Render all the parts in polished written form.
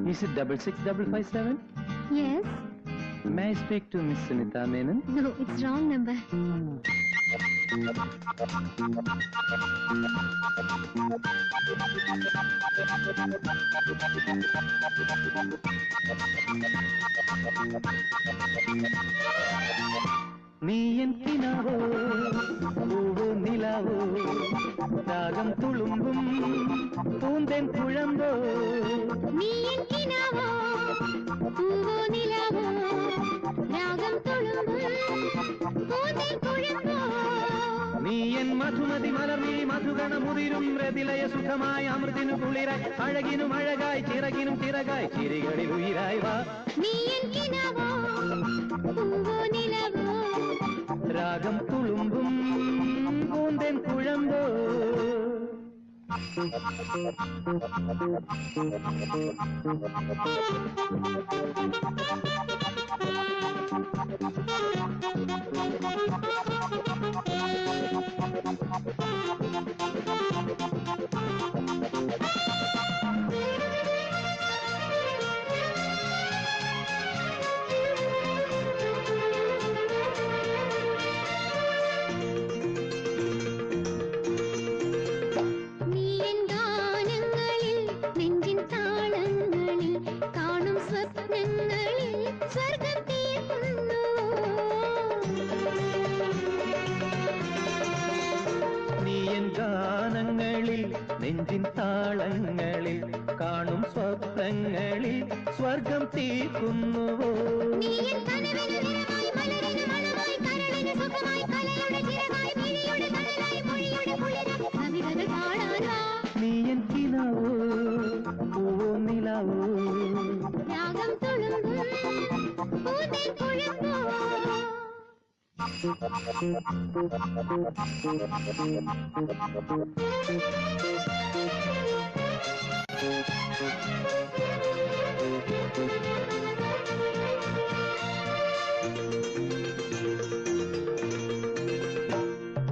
Is it 66557? Yes. May I speak to Miss Sunita Menon? No, it's wrong number. നീയൻ കിനാവോ പൂവോ നിലാവോ രാഗം തുളുമ്പും പൂന്തേൻ കുഴമ്പോ നീയൻ കിനാവോ പൂവോ നിലാവോ രാഗം തുളുമ്പും പൂന്തേൻ കുഴമ്പോ നീയൻ മധുമതി മലർമിഴി മധുഗണമുതിരും രതിലയ സുഖമായി അമൃതിനു കുളിരായി അഴകിനും അഴകായി ചിറകിനും ചിറകായി ചിരികളിൽ ഉയിരായി വാ നീയൻ കിനാവോ പൂവോ നിലാവോ രാഗം തുളുമ്പും പൂന്തേൻ കുഴമ്പോ ഗാനങ്ങളിൽ നെഞ്ചിൻ താളങ്ങളിൽ കാണും സ്വപ്നങ്ങളിൽ സ്വർഗം തീർക്കുന്നുവോ നീയൻ കിനാവോ പൂവോ നിലാവോ രാഗം തുളുമ്പും പൂന്തേൻ കുഴമ്പോ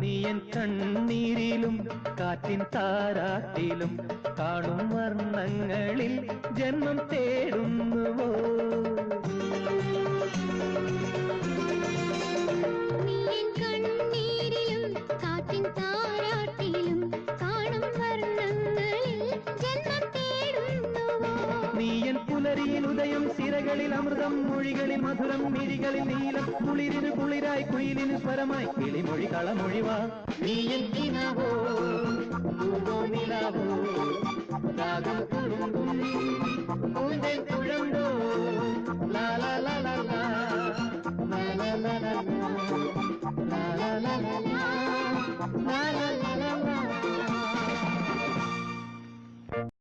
നീയൻ കണ്ണീരിലും കാറ്റിൻ താരാട്ടിലും കാണും വർണ്ണങ്ങളിൽ ജന്മം തേടുന്നുവോ നീയൻ കണ്ണീരിലും കാറ്റിൻ താരാട്ടിലും കാണും വർണ്ണങ്ങളിൽ ജന്മം തേടുന്നുവോ നീയൻ പുലരിയിൽ ഉദയം സിരകളിൽ അമൃതം മൊഴികളിൽ മധുരം മിഴികളിൽ നീലം കുളിരിന് കുളിരായി കുയിലിന് സ്വരമായി കിളിമൊഴി കളമൊഴിവാ നീയൻ കിനാവോ